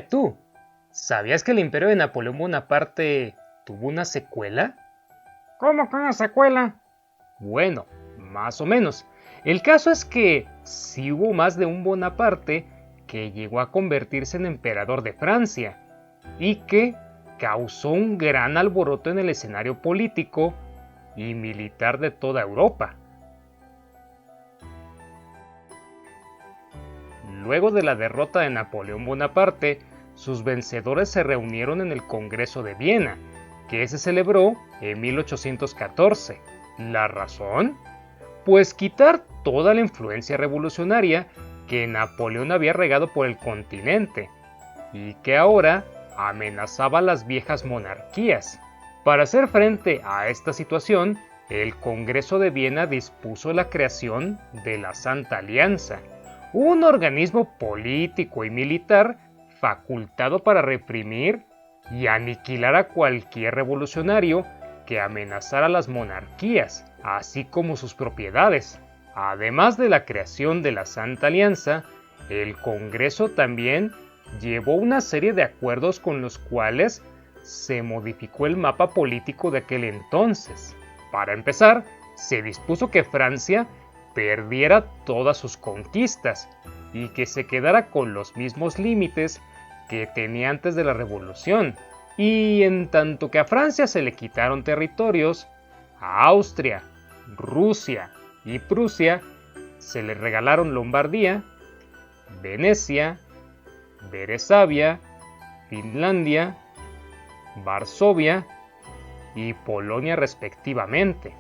Tú, ¿sabías que el imperio de Napoleón Bonaparte tuvo una secuela? ¿Cómo que una secuela? Bueno, más o menos. El caso es que sí hubo más de un Bonaparte que llegó a convertirse en emperador de Francia y que causó un gran alboroto en el escenario político y militar de toda Europa. Luego de la derrota de Napoleón Bonaparte, sus vencedores se reunieron en el Congreso de Viena, que se celebró en 1814. ¿La razón? Pues quitar toda la influencia revolucionaria que Napoleón había regado por el continente y que ahora amenazaba a las viejas monarquías. Para hacer frente a esta situación, el Congreso de Viena dispuso la creación de la Santa Alianza, un organismo político y militar facultado para reprimir y aniquilar a cualquier revolucionario que amenazara a las monarquías, así como sus propiedades. Además de la creación de la Santa Alianza, el Congreso también llevó una serie de acuerdos con los cuales se modificó el mapa político de aquel entonces. Para empezar, se dispuso que Francia perdiera todas sus conquistas y que se quedara con los mismos límites que tenía antes de la Revolución. Y en tanto que a Francia se le quitaron territorios, a Austria, Rusia y Prusia se le regalaron Lombardía, Venecia, Beresavia, Finlandia, Varsovia y Polonia respectivamente.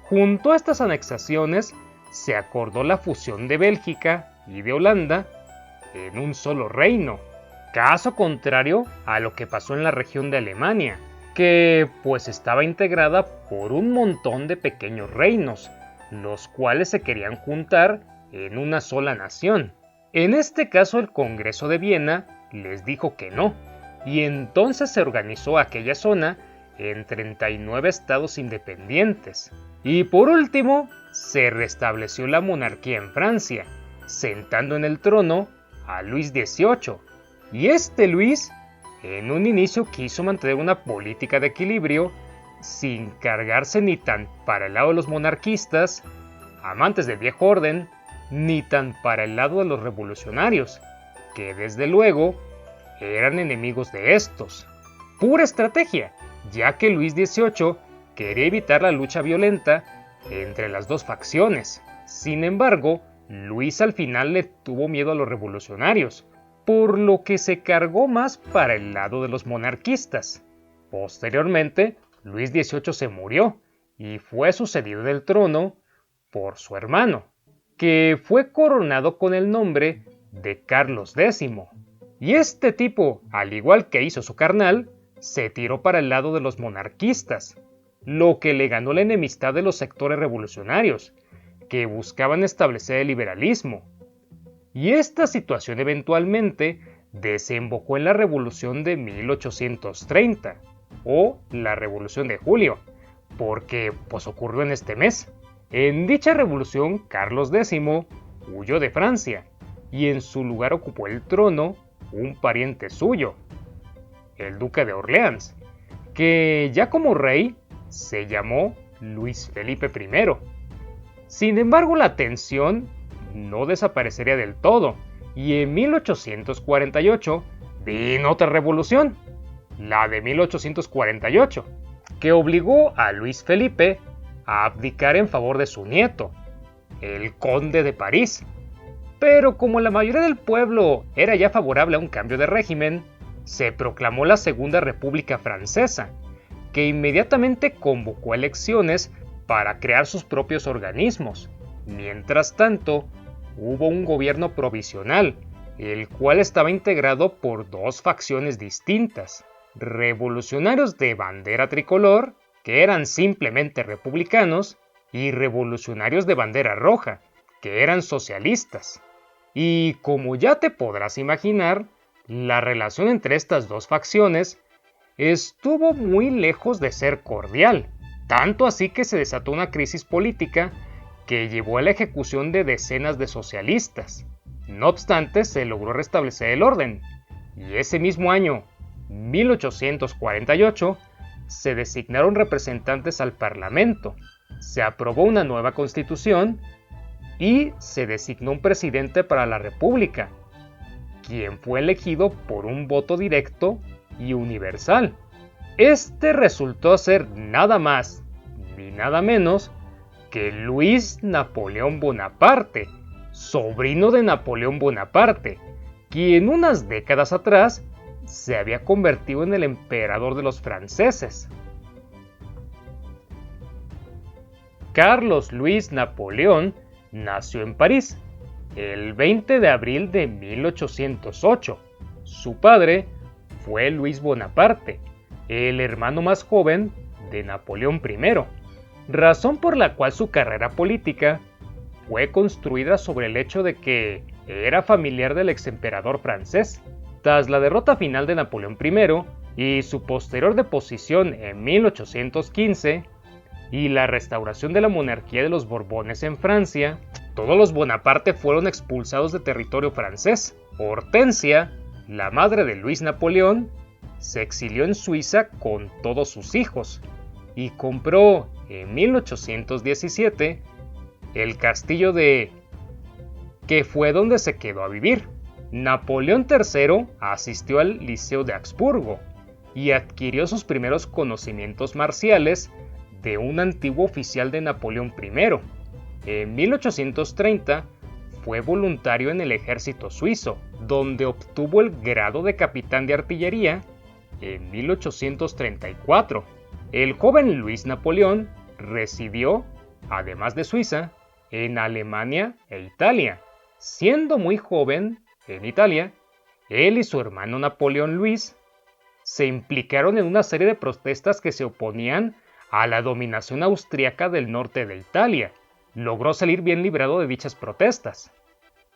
Junto a estas anexaciones se acordó la fusión de Bélgica y de Holanda en un solo reino, caso contrario a lo que pasó en la región de Alemania, que pues estaba integrada por un montón de pequeños reinos, los cuales se querían juntar en una sola nación. En este caso el Congreso de Viena les dijo que no, y entonces se organizó aquella zona en 39 estados independientes. Y por último, se restableció la monarquía en Francia, sentando en el trono a Luis XVIII. Y este Luis, en un inicio quiso mantener una política de equilibrio, sin cargarse ni tan para el lado de los monarquistas, amantes del viejo orden, ni tan para el lado de los revolucionarios, que desde luego eran enemigos de estos. Pura estrategia, ya que Luis XVIII quería evitar la lucha violenta entre las dos facciones. Sin embargo, Luis al final le tuvo miedo a los revolucionarios, por lo que se cargó más para el lado de los monarquistas. Posteriormente, Luis XVIII se murió y fue sucedido del trono por su hermano, que fue coronado con el nombre de Carlos X. Y este tipo, al igual que hizo su carnal, se tiró para el lado de los monarquistas, lo que le ganó la enemistad de los sectores revolucionarios, que buscaban establecer el liberalismo. Y esta situación eventualmente desembocó en la Revolución de 1830, o la Revolución de Julio, porque pues ocurrió en este mes. En dicha revolución, Carlos X huyó de Francia, y en su lugar ocupó el trono un pariente suyo, el duque de Orleans, que ya como rey se llamó Luis Felipe I. Sin embargo, la tensión no desaparecería del todo, y en 1848 vino otra revolución, la de 1848, que obligó a Luis Felipe a abdicar en favor de su nieto, el conde de París. Pero como la mayoría del pueblo era ya favorable a un cambio de régimen, se proclamó la Segunda República Francesa, que inmediatamente convocó elecciones para crear sus propios organismos. Mientras tanto, hubo un gobierno provisional, el cual estaba integrado por dos facciones distintas: revolucionarios de bandera tricolor, que eran simplemente republicanos, y revolucionarios de bandera roja, que eran socialistas. Y como ya te podrás imaginar, la relación entre estas dos facciones estuvo muy lejos de ser cordial, tanto así que se desató una crisis política que llevó a la ejecución de decenas de socialistas. No obstante, se logró restablecer el orden, y ese mismo año, 1848, se designaron representantes al Parlamento, se aprobó una nueva constitución y se designó un presidente para la República, quien fue elegido por un voto directo y universal. Este resultó ser nada más ni nada menos que Luis Napoleón Bonaparte, sobrino de Napoleón Bonaparte, quien unas décadas atrás se había convertido en el emperador de los franceses. Carlos Luis Napoleón nació en París el 20 de abril de 1808. Su padre fue Luis Bonaparte, el hermano más joven de Napoleón I, razón por la cual su carrera política fue construida sobre el hecho de que era familiar del exemperador francés. Tras la derrota final de Napoleón I y su posterior deposición en 1815 y la restauración de la monarquía de los Borbones en Francia, todos los Bonaparte fueron expulsados de territorio francés. Hortensia, la madre de Luis Napoleón, se exilió en Suiza con todos sus hijos y compró en 1817 el castillo de... que fue donde se quedó a vivir. Napoleón III asistió al Liceo de Augsburgo y adquirió sus primeros conocimientos marciales de un antiguo oficial de Napoleón I. En 1830 fue voluntario en el ejército suizo, donde obtuvo el grado de capitán de artillería en 1834. El joven Luis Napoleón residió, además de Suiza, en Alemania e Italia. Siendo muy joven, en Italia, él y su hermano Napoleón Luis se implicaron en una serie de protestas que se oponían a la dominación austriaca del norte de Italia. Logró salir bien librado de dichas protestas.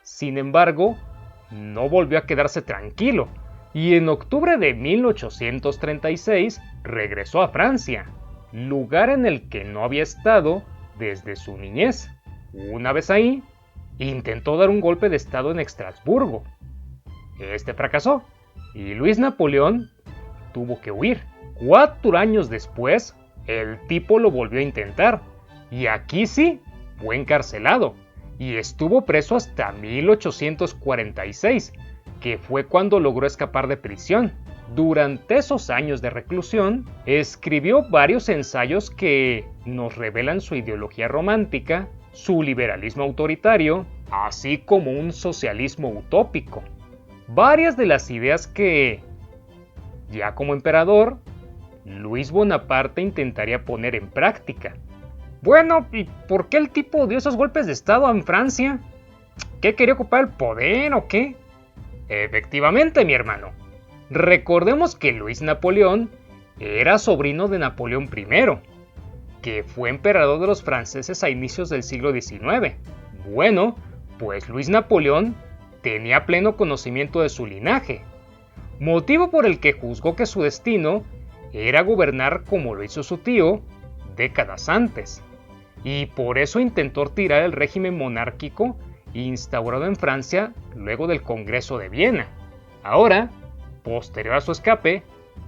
Sin embargo, no volvió a quedarse tranquilo y en octubre de 1836 regresó a Francia, lugar en el que no había estado desde su niñez. Una vez ahí, intentó dar un golpe de estado en Estrasburgo. Este fracasó y Luis Napoleón tuvo que huir. 4 años después, el tipo lo volvió a intentar y aquí sí fue encarcelado y estuvo preso hasta 1846, que fue cuando logró escapar de prisión. Durante esos años de reclusión, escribió varios ensayos que nos revelan su ideología romántica, su liberalismo autoritario, así como un socialismo utópico. Varias de las ideas que, ya como emperador, Luis Bonaparte intentaría poner en práctica. Bueno, ¿y por qué el tipo dio esos golpes de estado en Francia? ¿Qué, quería ocupar el poder o qué? Efectivamente, mi hermano. Recordemos que Luis Napoleón era sobrino de Napoleón I, que fue emperador de los franceses a inicios del siglo XIX. Bueno, pues Luis Napoleón tenía pleno conocimiento de su linaje, motivo por el que juzgó que su destino era gobernar como lo hizo su tío décadas antes, y por eso intentó tirar el régimen monárquico instaurado en Francia luego del Congreso de Viena. Ahora, posterior a su escape,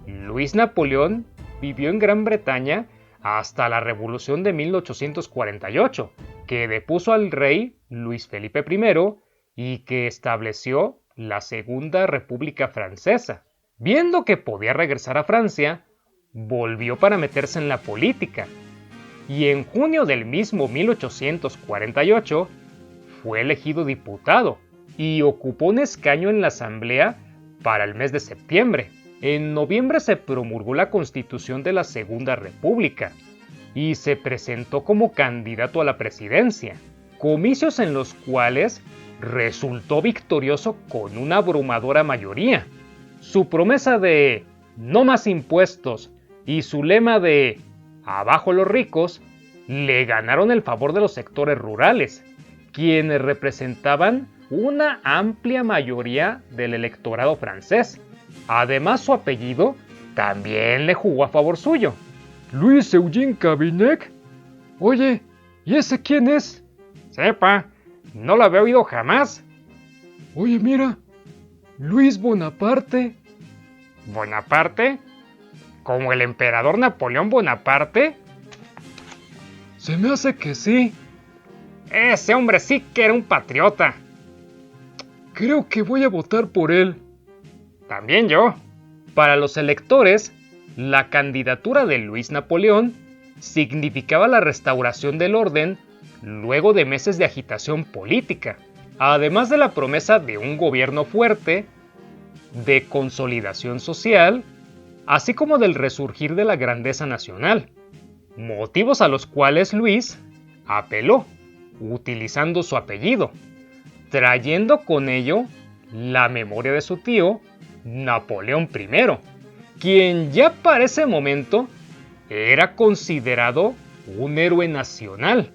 Luis Napoleón vivió en Gran Bretaña hasta la Revolución de 1848, que depuso al rey Luis Felipe I y que estableció la Segunda República Francesa. Viendo que podía regresar a Francia, volvió para meterse en la política, y en junio del mismo 1848 fue elegido diputado y ocupó un escaño en la Asamblea para el mes de septiembre. En noviembre se promulgó la Constitución de la Segunda República y se presentó como candidato a la presidencia, comicios en los cuales resultó victorioso con una abrumadora mayoría. Su promesa de no más impuestos y su lema de abajo los ricos le ganaron el favor de los sectores rurales, quienes representaban una amplia mayoría del electorado francés. Además, su apellido también le jugó a favor suyo. ¿Luis Eugene Cavignac? Oye, ¿y ese quién es? Sepa, no lo había oído jamás. Oye, mira, Luis Bonaparte. ¿Bonaparte? ¿Como el emperador Napoleón Bonaparte? Se me hace que sí. Ese hombre sí que era un patriota. Creo que voy a votar por él. También yo. Para los electores, la candidatura de Luis Napoleón significaba la restauración del orden luego de meses de agitación política, además de la promesa de un gobierno fuerte, de consolidación social, así como del resurgir de la grandeza nacional, motivos a los cuales Luis apeló, utilizando su apellido, trayendo con ello la memoria de su tío, Napoleón I, quien ya para ese momento era considerado un héroe nacional.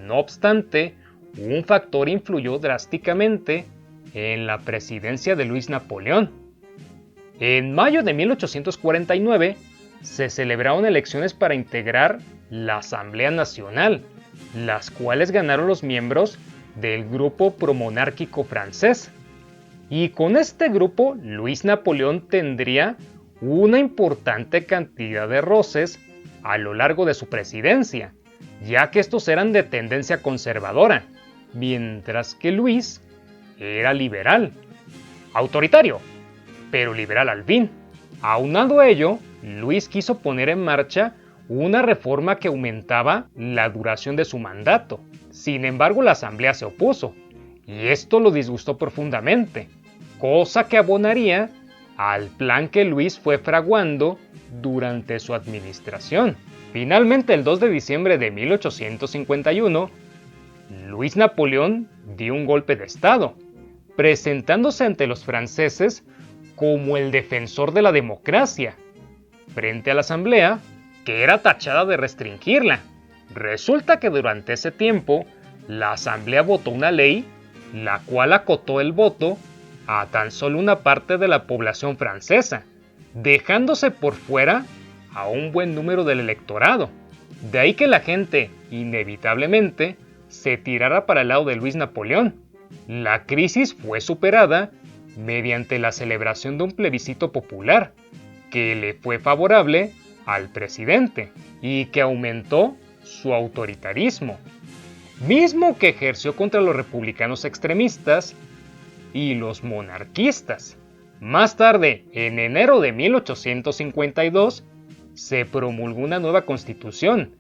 No obstante, un factor influyó drásticamente en la presidencia de Luis Napoleón. En mayo de 1849 se celebraron elecciones para integrar la Asamblea Nacional, las cuales ganaron los miembros del grupo promonárquico francés. Y con este grupo, Luis Napoleón tendría una importante cantidad de roces a lo largo de su presidencia, ya que estos eran de tendencia conservadora, mientras que Luis era liberal, autoritario, pero liberal al fin. Aunado a ello, Luis quiso poner en marcha una reforma que aumentaba la duración de su mandato. Sin embargo, la Asamblea se opuso, y esto lo disgustó profundamente, cosa que abonaría al plan que Luis fue fraguando durante su administración. Finalmente, el 2 de diciembre de 1851, Luis Napoleón dio un golpe de estado, presentándose ante los franceses como el defensor de la democracia, frente a la Asamblea, que era tachada de restringirla. Resulta que durante ese tiempo, la Asamblea votó una ley, la cual acotó el voto a tan solo una parte de la población francesa, dejándose por fuera a un buen número del electorado. De ahí que la gente, inevitablemente, se tirara para el lado de Luis Napoleón. La crisis fue superada mediante la celebración de un plebiscito popular, que le fue favorable al presidente y que aumentó su autoritarismo, mismo que ejerció contra los republicanos extremistas y los monarquistas. Más tarde, en enero de 1852, se promulgó una nueva constitución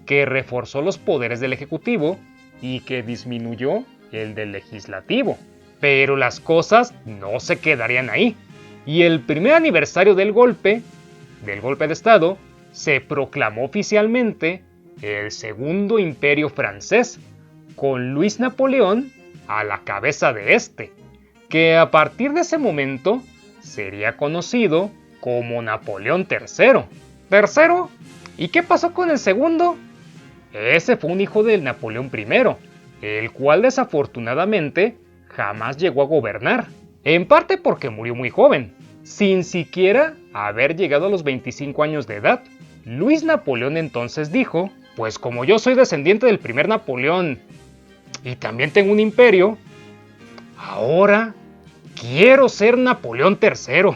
que reforzó los poderes del Ejecutivo y que disminuyó el del Legislativo. Pero las cosas no se quedarían ahí, y el primer aniversario del golpe de Estado, se proclamó oficialmente el Segundo Imperio Francés, con Luis Napoleón a la cabeza de este, que a partir de ese momento sería conocido como Napoleón III. ¿Tercero? ¿Y qué pasó con el segundo? Ese fue un hijo del Napoleón I, el cual desafortunadamente jamás llegó a gobernar, en parte porque murió muy joven, sin siquiera haber llegado a los 25 años de edad. Luis Napoleón entonces dijo, pues como yo soy descendiente del primer Napoleón y también tengo un imperio, ahora quiero ser Napoleón III.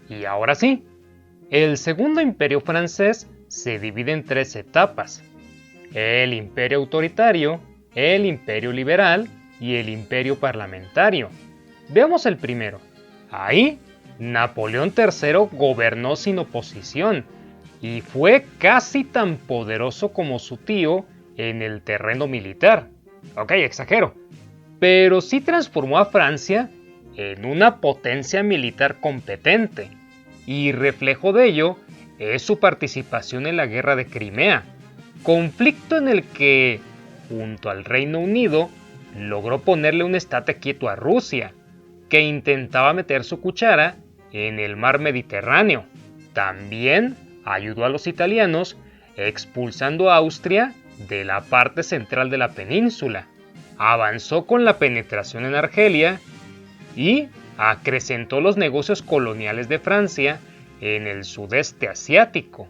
Y ahora sí, el segundo imperio francés se divide en tres etapas: el imperio autoritario, el imperio liberal y el imperio parlamentario. Veamos el primero. Ahí, Napoleón III gobernó sin oposición y fue casi tan poderoso como su tío en el terreno militar. Ok, exagero, pero sí transformó a Francia en una potencia militar competente, y reflejo de ello es su participación en la Guerra de Crimea, conflicto en el que, junto al Reino Unido, logró ponerle un estate quieto a Rusia, que intentaba meter su cuchara en el mar Mediterráneo. También ayudó a los italianos expulsando a Austria de la parte central de la península. Avanzó con la penetración en Argelia y acrecentó los negocios coloniales de Francia en el sudeste asiático.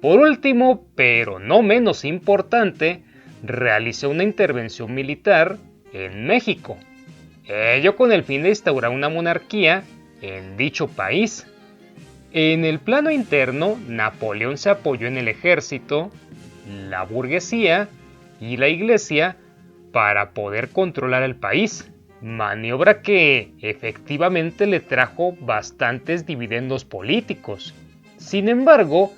Por último, pero no menos importante, realizó una intervención militar en México, ello con el fin de instaurar una monarquía en dicho país. En el plano interno, Napoleón se apoyó en el ejército, la burguesía y la iglesia para poder controlar el país, maniobra que efectivamente le trajo bastantes dividendos políticos. Sin embargo,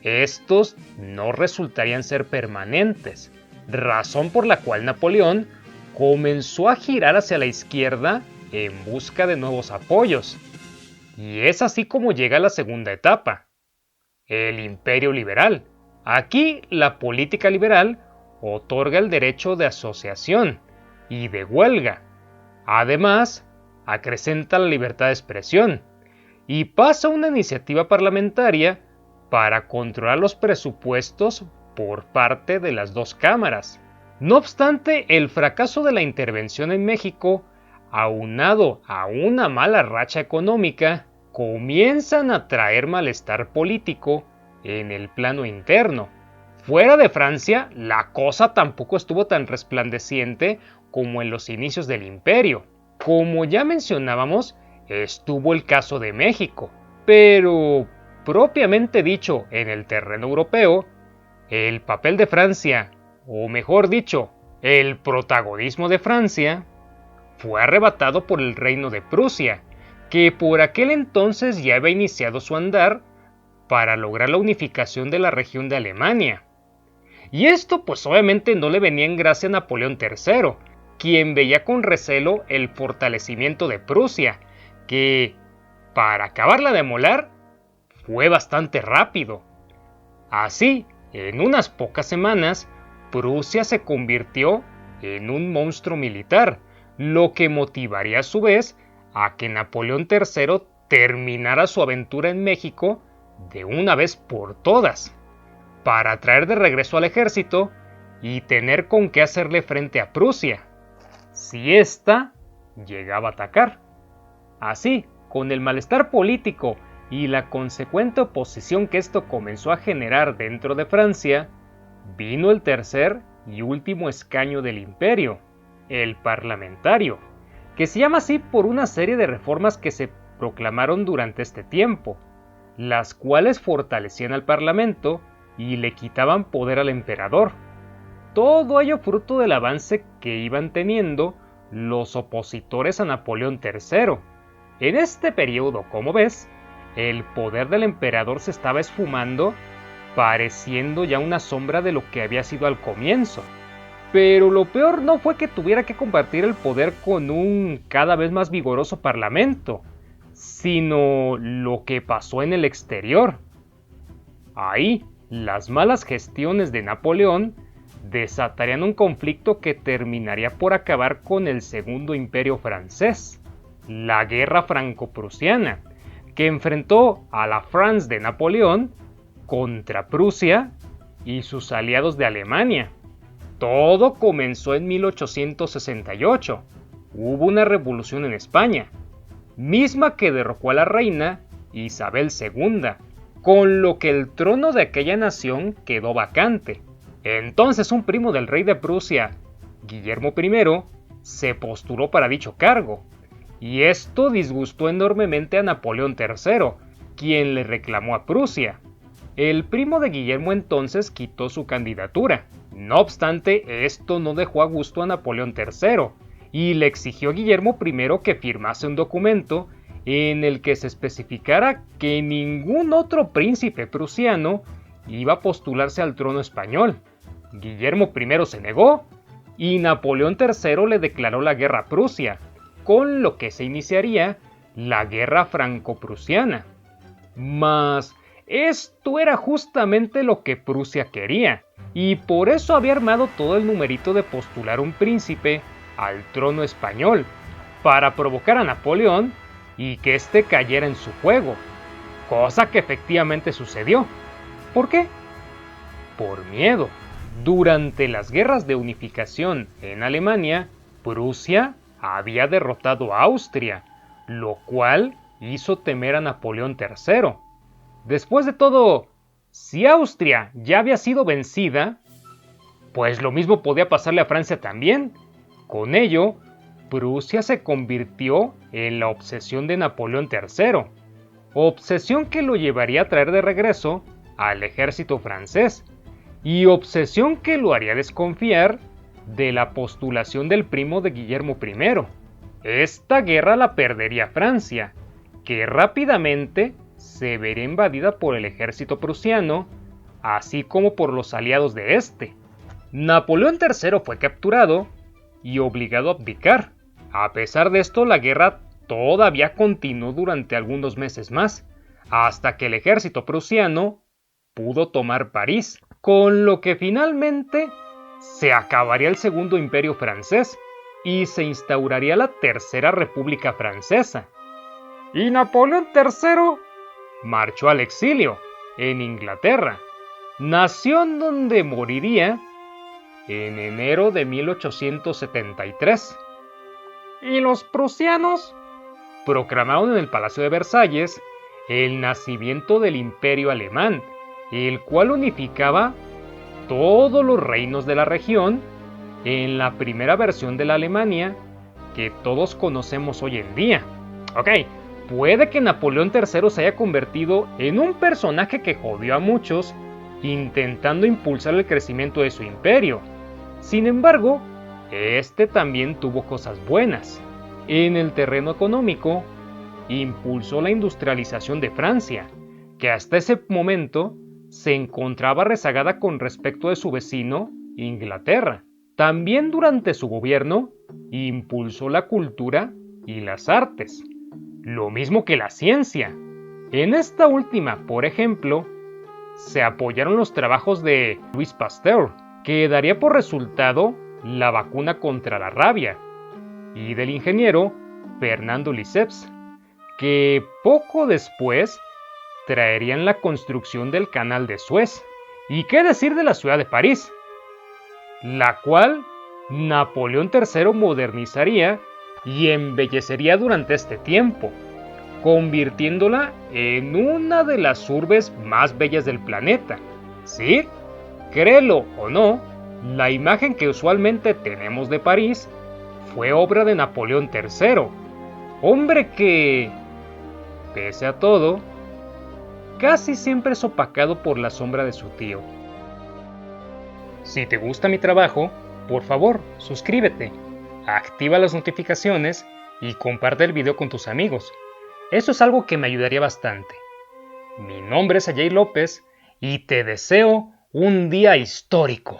estos no resultarían ser permanentes, razón por la cual Napoleón comenzó a girar hacia la izquierda en busca de nuevos apoyos. Y es así como llega la segunda etapa, el Imperio Liberal. Aquí la política liberal otorga el derecho de asociación y de huelga. Además, acrecenta la libertad de expresión y pasa una iniciativa parlamentaria para controlar los presupuestos por parte de las dos cámaras. No obstante, el fracaso de la intervención en México, aunado a una mala racha económica, comienzan a traer malestar político en el plano interno. Fuera de Francia, la cosa tampoco estuvo tan resplandeciente como en los inicios del imperio. Como ya mencionábamos, estuvo el caso de México, pero propiamente dicho en el terreno europeo, el papel de Francia, o mejor dicho, el protagonismo de Francia, fue arrebatado por el reino de Prusia, que por aquel entonces ya había iniciado su andar para lograr la unificación de la región de Alemania. Y esto pues obviamente no le venía en gracia a Napoleón III, quien veía con recelo el fortalecimiento de Prusia, que, para acabarla de moler, fue bastante rápido. Así, en unas pocas semanas, Prusia se convirtió en un monstruo militar, lo que motivaría a su vez a que Napoleón III terminara su aventura en México de una vez por todas, para traer de regreso al ejército y tener con qué hacerle frente a Prusia, si ésta llegaba a atacar. Así, con el malestar político y la consecuente oposición que esto comenzó a generar dentro de Francia, vino el tercer y último escaño del imperio, el parlamentario, que se llama así por una serie de reformas que se proclamaron durante este tiempo, las cuales fortalecían al parlamento y le quitaban poder al emperador. Todo ello fruto del avance que iban teniendo los opositores a Napoleón III. En este periodo, como ves, el poder del emperador se estaba esfumando, pareciendo ya una sombra de lo que había sido al comienzo. Pero lo peor no fue que tuviera que compartir el poder con un cada vez más vigoroso parlamento, sino lo que pasó en el exterior. Ahí, las malas gestiones de Napoleón desatarían un conflicto que terminaría por acabar con el Segundo Imperio francés, la Guerra Franco-Prusiana, que enfrentó a la France de Napoleón contra Prusia y sus aliados de Alemania. Todo comenzó en 1868. Hubo una revolución en España, misma que derrocó a la reina Isabel II, con lo que el trono de aquella nación quedó vacante. Entonces un primo del rey de Prusia, Guillermo I, se postuló para dicho cargo, y esto disgustó enormemente a Napoleón III, quien le reclamó a Prusia. El primo de Guillermo entonces quitó su candidatura. No obstante, esto no dejó a gusto a Napoleón III, y le exigió a Guillermo I que firmase un documento en el que se especificara que ningún otro príncipe prusiano iba a postularse al trono español. Guillermo I se negó, y Napoleón III le declaró la guerra a Prusia, con lo que se iniciaría la Guerra Franco-Prusiana. Mas esto era justamente lo que Prusia quería, y por eso había armado todo el numerito de postular un príncipe al trono español, para provocar a Napoleón y que éste cayera en su juego, cosa que efectivamente sucedió. ¿Por qué? Por miedo. Durante las guerras de unificación en Alemania, Prusia había derrotado a Austria, lo cual hizo temer a Napoleón III. Después de todo, Si Austria ya había sido vencida, pues lo mismo podía pasarle a Francia también. Con ello, Prusia se convirtió en la obsesión de Napoleón III, obsesión que lo llevaría a traer de regreso al ejército francés, y obsesión que lo haría desconfiar de la postulación del primo de Guillermo I. Esta guerra la perdería Francia, que rápidamente se vería invadida por el ejército prusiano, así como por los aliados de este. Napoleón III fue capturado y obligado a abdicar. A pesar de esto, la guerra todavía continuó durante algunos meses más, hasta que el ejército prusiano pudo tomar París, con lo que finalmente se acabaría el Segundo Imperio francés y se instauraría la Tercera República Francesa. Y Napoleón III marchó al exilio en Inglaterra, nación donde moriría en enero de 1873. Y los prusianos proclamaron en el Palacio de Versalles el nacimiento del Imperio Alemán, el cual unificaba todos los reinos de la región en la primera versión de la Alemania que todos conocemos hoy en día. Ok, puede que Napoleón III se haya convertido en un personaje que jodió a muchos intentando impulsar el crecimiento de su imperio. Sin embargo, este también tuvo cosas buenas. En el terreno económico, impulsó la industrialización de Francia, que hasta ese momento se encontraba rezagada con respecto de su vecino, Inglaterra. También durante su gobierno, impulsó la cultura y las artes, lo mismo que la ciencia. En esta última, por ejemplo, se apoyaron los trabajos de Louis Pasteur, que daría por resultado la vacuna contra la rabia, y del ingeniero Fernando Lesseps, que poco después traerían la construcción del Canal de Suez. ¿Y qué decir de la ciudad de París?, la cual Napoleón III modernizaría y embellecería durante este tiempo, convirtiéndola en una de las urbes más bellas del planeta. ¿Sí? Créelo o no, la imagen que usualmente tenemos de París fue obra de Napoleón III, hombre que, pese a todo, casi siempre es opacado por la sombra de su tío. Si te gusta mi trabajo, por favor, suscríbete, activa las notificaciones y comparte el video con tus amigos. Eso es algo que me ayudaría bastante. Mi nombre es Ajay López y te deseo un día histórico.